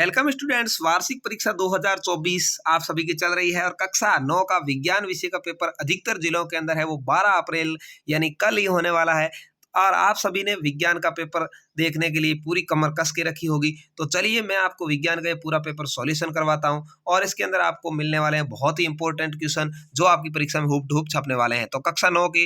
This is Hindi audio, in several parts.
वेलकम स्टूडेंट्स, वार्षिक परीक्षा 2024 आप सभी की चल रही है और कक्षा 9 का विज्ञान विषय का पेपर अधिकतर जिलों के अंदर है वो 12 अप्रैल यानी कल ही होने वाला है। और आप सभी ने विज्ञान का पेपर देखने के लिए पूरी कमर कस के रखी होगी। तो चलिए मैं आपको विज्ञान का ये पूरा पेपर सॉल्यूशन करवाता हूं और इसके अंदर आपको मिलने वाले हैं बहुत ही इंपॉर्टेंट क्वेश्चन जो आपकी परीक्षा में हूबहू छपने वाले हैं। तो कक्षा 9 के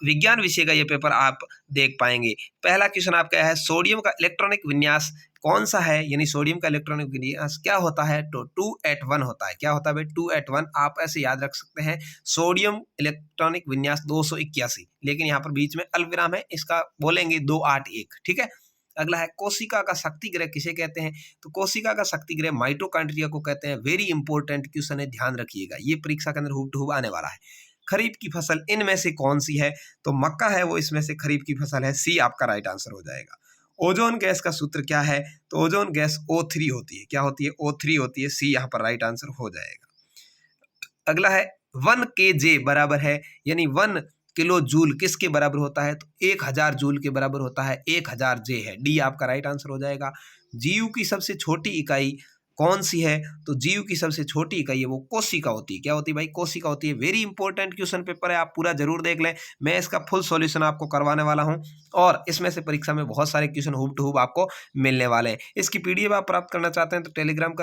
विज्ञान विषय का ये पेपर आप देख पाएंगे। पहला क्वेश्चन आपका है सोडियम का इलेक्ट्रॉनिक विन्यास कौन सा है, यानी सोडियम का इलेक्ट्रॉनिक विन्यास क्या होता है। तो 2 at 1 होता है। क्या होता है भाई? 2 at 1। आप ऐसे याद रख सकते हैं सोडियम इलेक्ट्रॉनिक विन्यास 281, लेकिन यहाँ पर बीच में अल्पविराम है, इसका बोलेंगे 281। ठीक है। अगला है कोशिका का शक्ति ग्रह किसे कहते हैं। तो कोशिका का शक्ति ग्रह माइटोकॉन्ड्रिया को कहते हैं। वेरी इंपॉर्टेंट क्वेश्चन है, ध्यान रखिएगा, ये परीक्षा के अंदर हूबहू आने वाला है। खरीफ की फसल इनमें से कौन सी है। तो मक्का है वो इसमें से खरीफ की फसल है। सी आपका राइट आंसर हो जाएगा। ओजोन गैस का सूत्र क्या है। तो ओजोन गैस O3 होती है। क्या होती है? O3 होती है। सी यहाँ पर राइट आंसर हो जाएगा। अगला है 1 kJ बराबर है, यानी 1 किलो जूल किसके बराबर होता है। तो 1000 जूल के बराबर होता है। 1000 J है। डी आपका राइट आंसर हो जाएगा। जीव की सबसे छोटी इकाई कौन सी है। तो जीव की सबसे छोटी इकाई है वो कोशिका होती है। क्या होती है भाई? कोशिका होती है। वेरी इंपॉर्टेंट क्वेश्चन पेपर है, आप पूरा जरूर देख लें। मैं इसका फुल सॉल्यूशन आपको करवाने वाला हूं और इसमें से परीक्षा में बहुत सारे क्वेश्चन हूबहू आपको मिलने वाले हैं। इसकी पीडीएफ आप प्राप्त करना चाहते हैं तो टेलीग्राम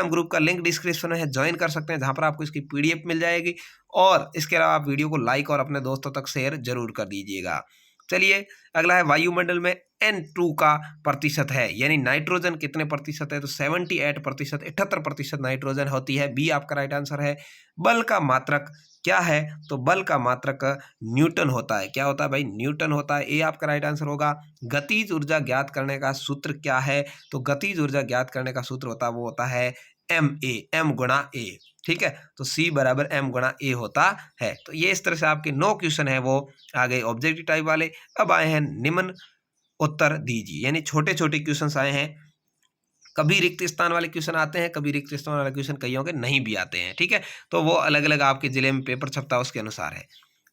ग्रुप का लिंक डिस्क्रिप्शन में है, ज्वाइन कर सकते हैं, जहां पर आपको इसकी पीडीएफ मिल जाएगी। और इसके अलावा आप वीडियो को लाइक और अपने दोस्तों तक शेयर जरूर कर दीजिएगा। चलिए अगला है वायुमंडल में N2 का प्रतिशत है, यानी नाइट्रोजन कितने प्रतिशत है। तो 78%, 78% नाइट्रोजन होती है। बी आपका राइट आंसर है। बल का मात्रक क्या है। तो बल का मात्रक न्यूटन होता है। क्या होता है भाई? न्यूटन होता है। ए आपका राइट आंसर होगा। गतिज ऊर्जा ज्ञात करने का सूत्र क्या है। तो गतिज ऊर्जा ज्ञात करने का सूत्र होता है वो होता है एम गुणा ए। ठीक है। तो सी बराबर M गुणा ए होता है। तो ये इस तरह से आपके 9 क्वेश्चन है वो आ गए ऑब्जेक्टिव टाइप वाले। अब आए हैं निम्न उत्तर दीजिए, यानी छोटे छोटे क्वेश्चन आए हैं। कभी रिक्त स्थान वाले क्वेश्चन आते हैं, कभी रिक्त स्थान वाले क्वेश्चन कईयों के नहीं भी आते हैं। ठीक है। तो वो अलग अलग आपके जिले में पेपर छपता है उसके अनुसार है।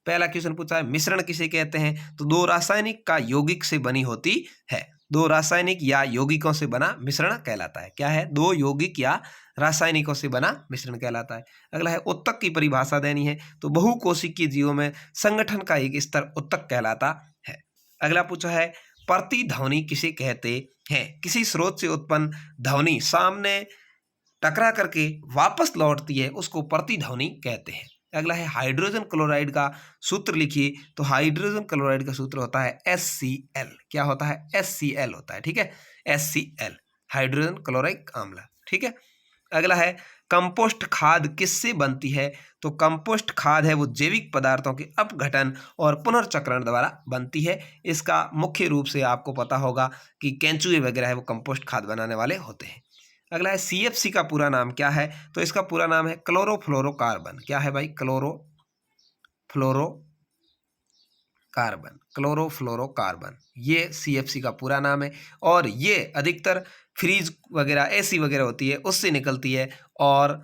पहला क्वेश्चन पूछा है मिश्रण किसे कहते हैं। तो दो रासायनिक का यौगिक से बनी होती है। दो रासायनिक या यौगिकों से बना मिश्रण कहलाता है। क्या है? दो यौगिक या रासायनिकों से बना मिश्रण कहलाता है। अगला है उत्तक की परिभाषा देनी है। तो बहुकोशिकीय जीवों में संगठन का एक स्तर उत्तक कहलाता है। अगला पूछा है प्रतिध्वनि किसे कहते हैं। किसी स्रोत से उत्पन्न ध्वनि सामने टकरा करके वापस लौटती है उसको प्रतिध्वनि कहते हैं। अगला है हाइड्रोजन क्लोराइड का सूत्र लिखिए। तो हाइड्रोजन क्लोराइड का सूत्र होता है HCl। क्या होता है? HCl होता है। ठीक है। HCl हाइड्रोजन क्लोराइड अम्ल। ठीक है। अगला है कंपोस्ट खाद किससे बनती है। तो कंपोस्ट खाद है वो जैविक पदार्थों के अपघटन और पुनर्चक्रण द्वारा बनती है। इसका मुख्य रूप से आपको पता होगा कि केंचुए वगैरह है वो कंपोस्ट खाद बनाने वाले होते हैं। अगला है CFC का पूरा नाम क्या है। तो इसका पूरा नाम है क्लोरोफ्लोरोकार्बन। क्या है भाई? क्लोरोफ्लोरोकार्बन, ये CFC का पूरा नाम है। और ये अधिकतर फ्रीज वगैरह AC वगैरह होती है उससे निकलती है और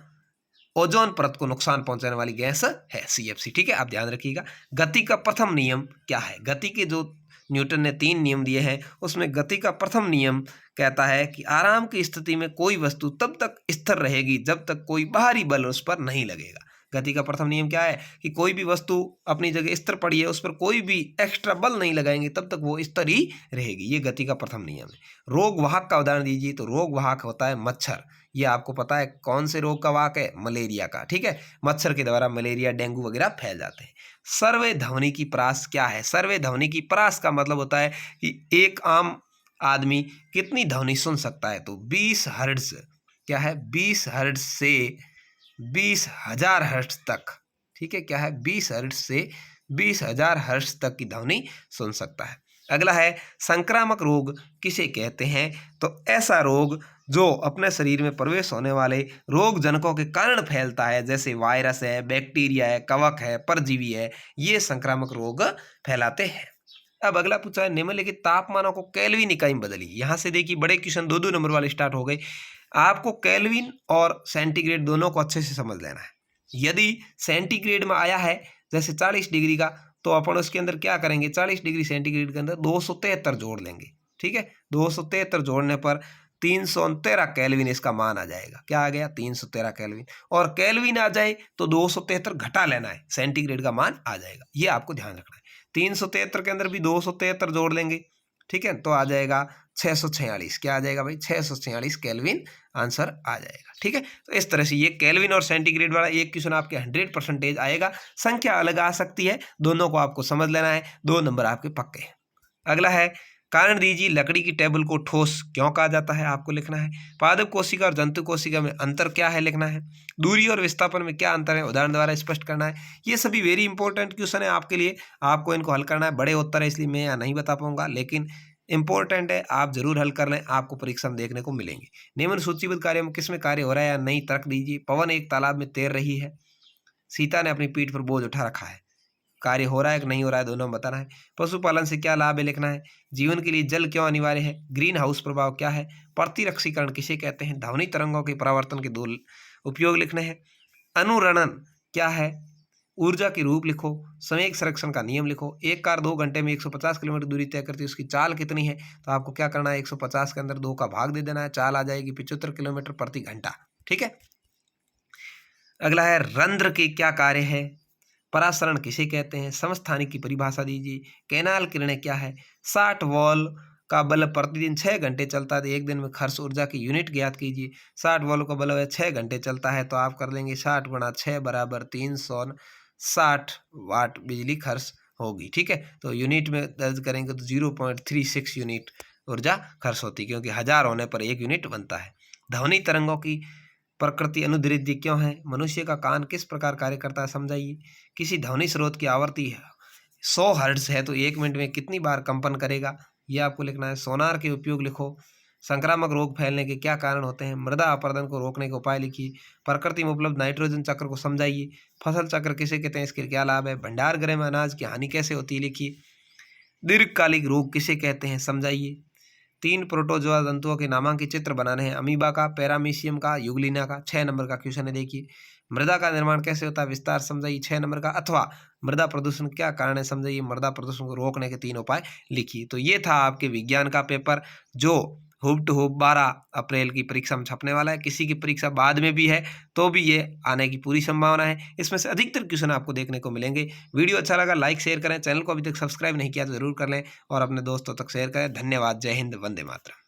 ओजोन परत को नुकसान पहुंचाने वाली गैस है CFC। ठीक है, आप ध्यान रखिएगा। गति का प्रथम नियम क्या है। गति के जो न्यूटन ने 3 नियम दिए हैं उसमें गति का प्रथम नियम कहता है कि आराम की स्थिति में कोई वस्तु तब तक स्थिर रहेगी जब तक कोई बाहरी बल उस पर नहीं लगेगा। गति का प्रथम नियम क्या है कि कोई भी वस्तु अपनी जगह स्थिर पड़ी है उस पर कोई भी एक्स्ट्रा बल नहीं लगाएंगे तब तक वो स्थिर ही रहेगी। ये गति का प्रथम नियम है। रोग वाहक का उदाहरण दीजिए। तो रोग वाहक होता है मच्छर। ये आपको पता है कौन से रोग का वाहक है? मलेरिया का। ठीक है। मच्छर के द्वारा मलेरिया डेंगू वगैरह फैल जाते हैं। सर्वे ध्वनि की परास क्या है। सर्वे ध्वनि की परास का मतलब होता है कि एक आम आदमी कितनी ध्वनि सुन सकता है। तो 20 हर्ट्ज। क्या है? 20 हर्ट्ज से 20,000 हर्ट्ज तक। ठीक है। क्या है? 20 हर्ट्ज से 20,000 हर्ट्ज तक की ध्वनि सुन सकता है। अगला है संक्रामक रोग किसे कहते हैं। तो ऐसा रोग जो अपने शरीर में प्रवेश होने वाले रोग जनकों के कारण फैलता है, जैसे वायरस है, बैक्टीरिया है, कवक है, परजीवी है, ये संक्रामक रोग फैलाते हैं। अब अगला पूछा है निम्नलिखित तापमानों को केल्विन इकाई में बदलिए। यहाँ से देखिए बड़े क्वेश्चन 2-2 नंबर वाले स्टार्ट हो गए। आपको केल्विन और सेंटीग्रेड दोनों को अच्छे से समझ लेना है। यदि सेंटीग्रेड में आया है जैसे 40 डिग्री का, तो अपन उसके अंदर क्या करेंगे? 40 डिग्री सेंटीग्रेड के अंदर 273 जोड़ लेंगे। ठीक है, 273 जोड़ने पर 313 केल्विन इसका मान आ जाएगा। क्या आ गया? 313 केल्विन। और केल्विन आ जाए तो 273 घटा लेना है, सेंटीग्रेड का मान आ जाएगा। ये आपको ध्यान रखना है। 373 के अंदर भी 273 जोड़ लेंगे, ठीक है, तो आ जाएगा 646। क्या आ जाएगा भाई? 646 केल्विन आंसर आ जाएगा। ठीक है, तो इस तरह से ये केल्विन और सेंटीग्रेड वाला एक क्वेश्चन आपके 100% आएगा। संख्या अलग आ सकती है, दोनों को आपको समझ लेना है। 2 नंबर आपके पक्के हैं। अगला है, कारण दीजिए लकड़ी की टेबल को ठोस क्यों कहा जाता है, आपको लिखना है। पादप कोशिका और जंतु कोशिका में अंतर क्या है, लिखना है। दूरी और विस्थापन में क्या अंतर है, उदाहरण द्वारा स्पष्ट करना है। ये सभी वेरी इंपॉर्टेंट क्वेश्चन है आपके लिए, आपको इनको हल करना है। बड़े उत्तर है इसलिए मैं यहाँ नहीं बता पाऊंगा, लेकिन इंपॉर्टेंट है, आप जरूर हल कर लें, आपको परीक्षा में देखने को मिलेंगे। निम्न सूचीबद्ध कार्यों में किसमें कार्य हो रहा है या नहीं, तर्क दीजिए। पवन एक तालाब में तैर रही है, सीता ने अपनी पीठ पर बोझ उठा रखा है। कार्य हो रहा है कि नहीं हो रहा है, दोनों बताना है। पशुपालन से क्या लाभ है, लिखना है। जीवन के लिए जल क्यों अनिवार्य है। ग्रीन हाउस प्रभाव क्या है। प्रतिरक्षीकरण किसे कहते हैं। ध्वनि तरंगों के परावर्तन के 2 उपयोग लिखने हैं। अनुरणन क्या है। ऊर्जा के रूप लिखो। संवेग संरक्षण का नियम लिखो। एक कार 2 घंटे में 150 किलोमीटर दूरी तय करती है, उसकी चाल कितनी है। तो आपको क्या करना है, 150 के अंदर 2 का भाग दे देना है, चाल आ जाएगी 75 किलोमीटर प्रति घंटा। ठीक है, अगला है, रंध्र के क्या कार्य है। परासरण किसे कहते हैं। समस्थानिक की परिभाषा दीजिए। कैनाल किरणें क्या है। 60 वॉल्व का बल्ब प्रतिदिन 6 घंटे चलता है, तो एक दिन में खर्च ऊर्जा की यूनिट ज्ञात कीजिए। 60 वॉल्व का बल्ब है, 6 घंटे चलता है, तो आप कर लेंगे 60 गुणा 6 बराबर 360 वाट बिजली खर्च होगी। ठीक है, तो यूनिट में दर्ज करेंगे तो 0.36 यूनिट ऊर्जा खर्च होती है, क्योंकि 1000 होने पर 1 यूनिट बनता है। ध्वनि तरंगों की प्रकृति अनुदैर्ध्य क्यों है। मनुष्य का कान किस प्रकार कार्य करता है, समझाइए। किसी ध्वनि स्रोत की आवृत्ति है 100 हर्ट्ज है, तो 1 मिनट में कितनी बार कंपन करेगा, यह आपको लिखना है। सोनार के उपयोग लिखो। संक्रामक रोग फैलने के क्या कारण होते हैं। मृदा अपरदन को रोकने के उपाय लिखिए। प्रकृति में उपलब्ध नाइट्रोजन चक्र को समझाइए। फसल चक्र किसे कहते हैं, इसके क्या लाभ है। भंडार गृह में अनाज की हानि कैसे होती है, लिखिए। दीर्घकालिक रोग किसे कहते हैं, समझाइए। 3 प्रोटोजोआ जंतुओं के नामांकित चित्र बनाने हैं। अमीबा का, पैरामीशियम का, युगलिना का। 6 नंबर का क्वेश्चन है, देखिए। मृदा का निर्माण कैसे होता है, विस्तार समझाइए, 6 नंबर का। अथवा मृदा प्रदूषण क्या कारण है, समझाइए। मृदा प्रदूषण को रोकने के 3 उपाय लिखिए। तो ये था आपके विज्ञान का पेपर, जो हुब टू हुब 12 अप्रैल की परीक्षा में छपने वाला है। किसी की परीक्षा बाद में भी है तो भी ये आने की पूरी संभावना है। इसमें से अधिकतर क्वेश्चन आपको देखने को मिलेंगे। वीडियो अच्छा लगा लाइक शेयर करें, चैनल को अभी तक सब्सक्राइब नहीं किया तो जरूर कर लें और अपने दोस्तों तक शेयर करें। धन्यवाद। जय हिंद, वंदे मातरम।